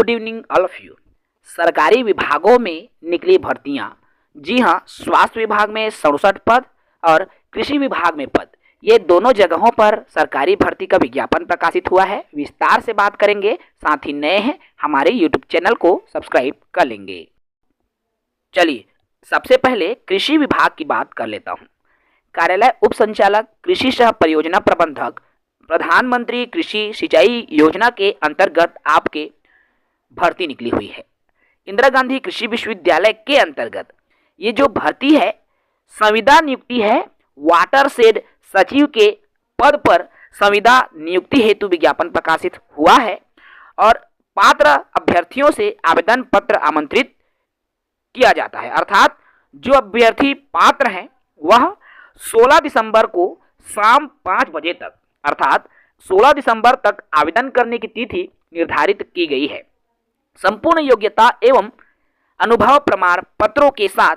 Good evening all of you. सरकारी विभागों में निकली भर्तियां, जी हाँ, स्वास्थ्य विभाग में 67 पद और कृषि विभाग में पद, ये दोनों जगहों पर सरकारी भर्ती का विज्ञापन प्रकाशित हुआ है। विस्तार से बात करेंगे, साथ ही नए हैं हमारे यूट्यूब चैनल को सब्सक्राइब कर लेंगे। चलिए सबसे पहले कृषि विभाग की बात कर लेता हूँ। कार्यालय उप संचालक, कृषि सह परियोजना प्रबंधक, प्रधानमंत्री कृषि सिंचाई योजना के अंतर्गत आपके भर्ती निकली हुई है। इंदिरा गांधी कृषि विश्वविद्यालय के अंतर्गत ये जो भर्ती है, संविदा नियुक्ति है। वाटर शेड सचिव के पद पर संविदा नियुक्ति हेतु विज्ञापन प्रकाशित हुआ है और पात्र अभ्यर्थियों से आवेदन पत्र आमंत्रित किया जाता है। अर्थात जो अभ्यर्थी पात्र हैं वह 16 दिसंबर को शाम 5 बजे तक, अर्थात 16 दिसंबर तक आवेदन करने की तिथि निर्धारित की गई है। संपूर्ण योग्यता एवं अनुभव प्रमाण पत्रों के साथ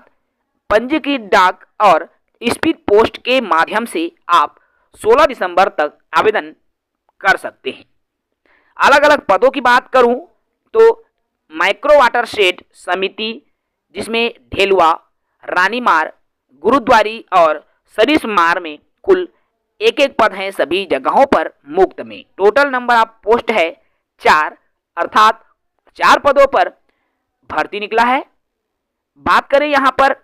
पंजीकृत डाक और स्पीड पोस्ट के माध्यम से आप 16 दिसंबर तक आवेदन कर सकते हैं। अलग अलग पदों की बात करूं तो माइक्रो वाटर शेड समिति, जिसमें ढेलुआ, रानीमार, गुरुद्वारी और सरिसमार में कुल एक पद हैं। सभी जगहों पर मुफ्त में। टोटल नंबर ऑफ पोस्ट है 4, अर्थात 4 पदों पर भर्ती निकला है। बात करें यहाँ पर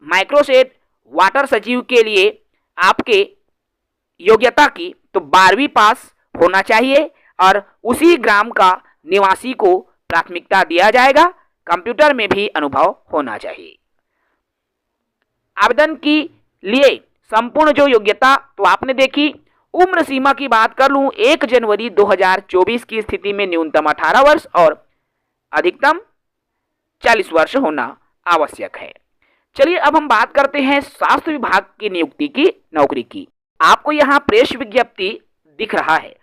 माइक्रोसेट वाटर सचिव के लिए आपके योग्यता की, तो 12वीं पास होना चाहिए और उसी ग्राम का निवासी को प्राथमिकता दिया जाएगा। कंप्यूटर में भी अनुभव होना चाहिए। आवेदन के लिए संपूर्ण जो योग्यता तो आपने देखी। उम्र सीमा की बात कर लूं, 1 जनवरी 2024 की स्थिति में न्यूनतम 18 वर्ष और अधिकतम 40 वर्ष होना आवश्यक है। चलिए अब हम बात करते हैं स्वास्थ्य विभाग की नियुक्ति की नौकरी की। आपको यहाँ प्रेस विज्ञप्ति दिख रहा है।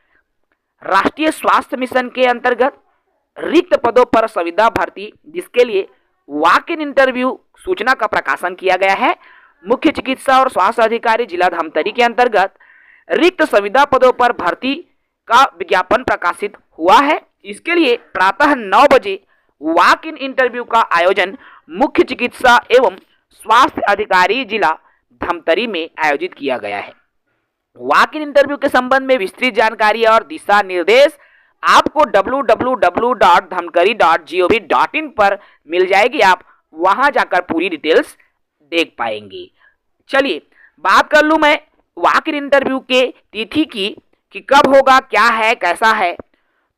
राष्ट्रीय स्वास्थ्य मिशन के अंतर्गत रिक्त पदों पर संविदा भर्ती, जिसके लिए वॉक इन इंटरव्यू सूचना का प्रकाशन किया गया है। मुख्य चिकित्सा और स्वास्थ्य अधिकारी जिला धमतरी के अंतर्गत रिक्त संविदा पदों पर भर्ती का विज्ञापन प्रकाशित हुआ है। इसके लिए प्रातः 9 बजे वॉक इन इंटरव्यू का आयोजन मुख्य चिकित्सा एवं स्वास्थ्य अधिकारी जिला धमतरी में आयोजित किया गया है। वॉक इन इंटरव्यू के संबंध में विस्तृत जानकारी और दिशा निर्देश आपको www.dhamkari.gov.in पर मिल जाएगी। आप वहां जाकर पूरी डिटेल्स देख पाएंगे। चलिए बात कर लूं मैं वॉक इन इंटरव्यू के तिथि की कि कब होगा, क्या है, कैसा है।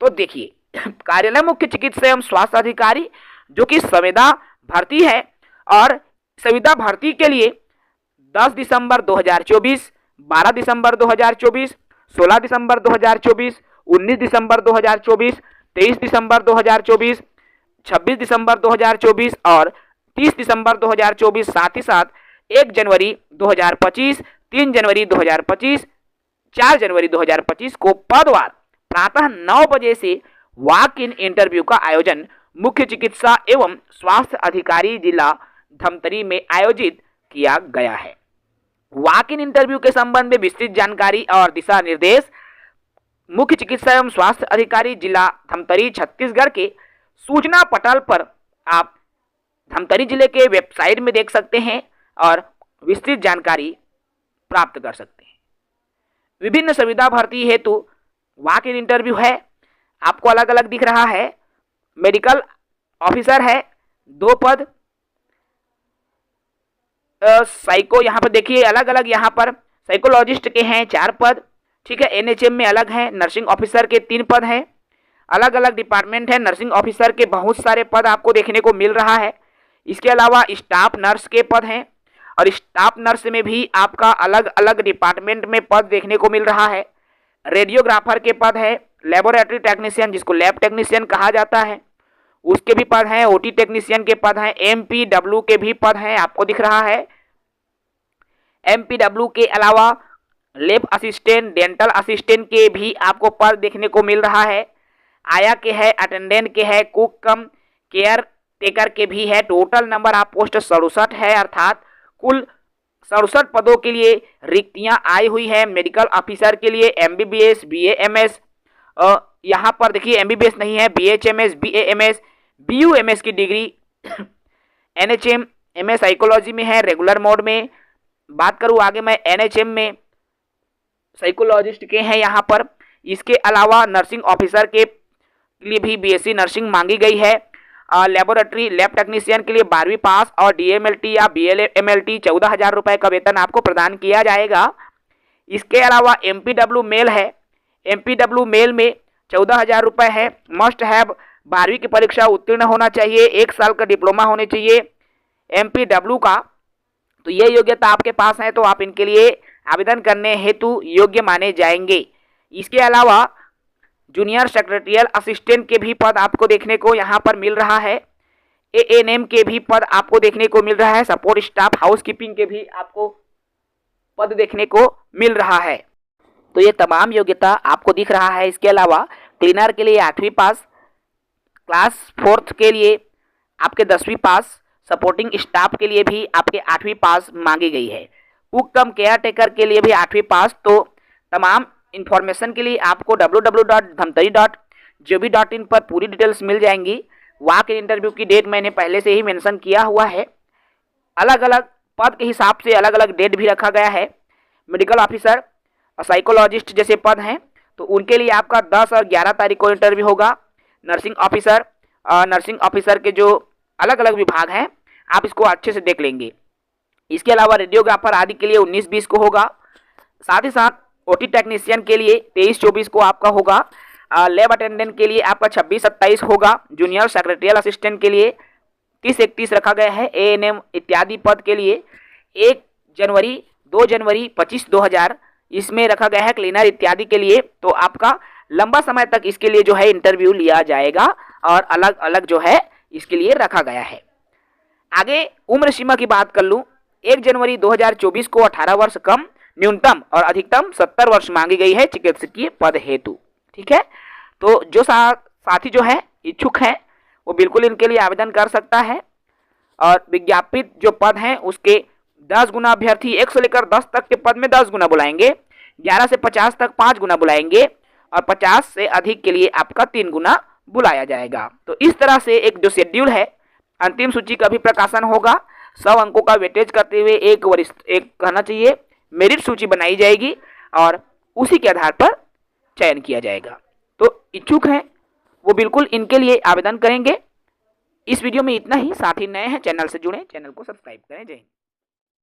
तो देखिए, कार्यालय मुख्य चिकित्सा एवं स्वास्थ्य अधिकारी जो कि संविदा भर्ती है, और संविदा भर्ती के लिए 10 दिसंबर 2024, 12 दिसंबर 2024, 16 दिसंबर 2024, 19 दिसंबर 2024, 23 दिसंबर 2024, 26 दिसंबर 2024 और 30 दिसंबर 2024, साथ ही साथ 1 जनवरी 2025, 3 जनवरी 2025, 4 जनवरी 2025 को पदवार प्रातः 9 बजे से वॉक इन इंटरव्यू का आयोजन मुख्य चिकित्सा एवं स्वास्थ्य अधिकारी जिला धमतरी में आयोजित किया गया है। वॉक इन इंटरव्यू के संबंध में विस्तृत जानकारी और दिशा निर्देश मुख्य चिकित्सा एवं स्वास्थ्य अधिकारी जिला धमतरी छत्तीसगढ़ के सूचना पटल पर आप धमतरी जिले के वेबसाइट में देख सकते हैं और विस्तृत जानकारी प्राप्त कर सकते हैं। विभिन्न संविदा भर्ती हेतु वॉक इन इंटरव्यू है, आपको अलग अलग दिख रहा है। मेडिकल ऑफिसर है 2 पद, साइको यहाँ पर देखिए अलग अलग, यहाँ पर साइकोलॉजिस्ट के हैं 4 पद, ठीक है। एनएचएम में अलग है। नर्सिंग ऑफिसर के 3 पद हैं। अलग अलग डिपार्टमेंट है। नर्सिंग ऑफिसर के बहुत सारे पद आपको देखने को मिल रहा है। इसके अलावा स्टाफ नर्स के पद हैं और स्टाफ नर्स में भी आपका अलग अलग डिपार्टमेंट में पद देखने को मिल रहा है। रेडियोग्राफर के पद है। लेबोरेटरी टेक्नीशियन, जिसको लैब टेक्नीशियन कहा जाता है, उसके भी पद हैं। ओटी टेक्नीशियन के पद हैं। एमपीडब्ल्यू के भी पद हैं, आपको दिख रहा है। एमपीडब्ल्यू के अलावा लैब असिस्टेंट, डेंटल असिस्टेंट के भी आपको पद देखने को मिल रहा है। आया के है, अटेंडेंट के है, कुक कम केयर टेकर के भी है। टोटल नंबर ऑफ पोस्ट 67 है, अर्थात कुल 67 पदों के लिए रिक्तियां आई हुई है। मेडिकल ऑफिसर के लिए MBBS, BA, MS, यहाँ पर देखिए MBBS नहीं है, BHMS, BAMS, BUMS की डिग्री NHM MS साइकोलॉजी में है रेगुलर मोड में। बात करूँ आगे मैं NHM में साइकोलॉजिस्ट के हैं यहाँ पर। इसके अलावा नर्सिंग ऑफिसर के लिए भी BSc नर्सिंग मांगी गई है। लेबोरेटरी लैब टेक्नीशियन के लिए 12वीं पास और DMLT या BLMLT 14,000 रुपये का वेतन आपको प्रदान किया जाएगा। इसके अलावा MPW मेल है, MPW मेल में 14,000 रुपये है। मस्ट हैव 12वीं की परीक्षा उत्तीर्ण होना चाहिए, 1 साल का डिप्लोमा होने चाहिए MPW का। तो ये योग्यता आपके पास है तो आप इनके लिए आवेदन करने हेतु योग्य माने जाएंगे। इसके अलावा जूनियर सेक्रेटरियल असिस्टेंट के भी पद आपको देखने को यहाँ पर मिल रहा है। ANM के भी पद आपको देखने को मिल रहा है। सपोर्ट स्टाफ हाउसकीपिंग के भी आपको पद देखने को मिल रहा है। तो ये तमाम योग्यता आपको दिख रहा है। इसके अलावा क्लीनर के लिए 8वीं पास, क्लास 4th के लिए आपके 10वीं पास, सपोर्टिंग स्टाफ के लिए भी आपके 8वीं पास मांगी गई है। कुक कम केयर टेकर के लिए भी 8वीं पास। तो तमाम इन्फॉर्मेशन के लिए आपको www.dhamtari.gov.in पर पूरी डिटेल्स मिल जाएंगी। वहाँ के इंटरव्यू की डेट मैंने पहले से ही मेंशन किया हुआ है। अलग अलग पद के हिसाब से अलग अलग डेट भी रखा गया है। मेडिकल ऑफिसर और साइकोलॉजिस्ट जैसे पद हैं तो उनके लिए आपका 10 और 11 तारीख को इंटरव्यू होगा। नर्सिंग ऑफिसर के जो अलग अलग विभाग हैं आप इसको अच्छे से देख लेंगे। इसके अलावा रेडियोग्राफर आदि के लिए 19-20 को होगा। साथ ही साथ OT टेक्नीशियन के लिए 23-24 को आपका होगा। लैब अटेंडेंट के लिए आपका 26-27 होगा। जूनियर सेक्रेटरियल असिस्टेंट के लिए 30-31 रखा गया है। ANM इत्यादि पद के लिए 1 जनवरी, 2 जनवरी, 25-2000 इसमें रखा गया है। क्लीनर इत्यादि के लिए तो आपका लंबा समय तक इसके लिए जो है इंटरव्यू लिया जाएगा और अलग अलग जो है इसके लिए रखा गया है। आगे उम्र सीमा की बात कर लूँ, 1 जनवरी 2024 को 18 वर्ष कम, न्यूनतम और अधिकतम 70 वर्ष मांगी गई है चिकित्सकीय पद हेतु। ठीक है, तो जो साथी जो है इच्छुक हैं वो बिल्कुल इनके लिए आवेदन कर सकता है। और विज्ञापित जो पद हैं उसके 10 गुना अभ्यर्थी 1 से लेकर 10 तक के पद में 10 गुना बुलाएंगे, 11 से 50 तक 5 गुना बुलाएंगे और 50 से अधिक के लिए आपका 3 गुना बुलाया जाएगा। तो इस तरह से एक जो शेड्यूल है, अंतिम सूची का भी प्रकाशन होगा। 100 अंकों का वेटेज करते हुए एक कहना चाहिए मेरिट सूची बनाई जाएगी और उसी के आधार पर चयन किया जाएगा। तो इच्छुक हैं वो बिल्कुल इनके लिए आवेदन करेंगे। इस वीडियो में इतना ही। साथ ही नए हैं चैनल से जुड़ें, चैनल को सब्सक्राइब करें। जय हिंद।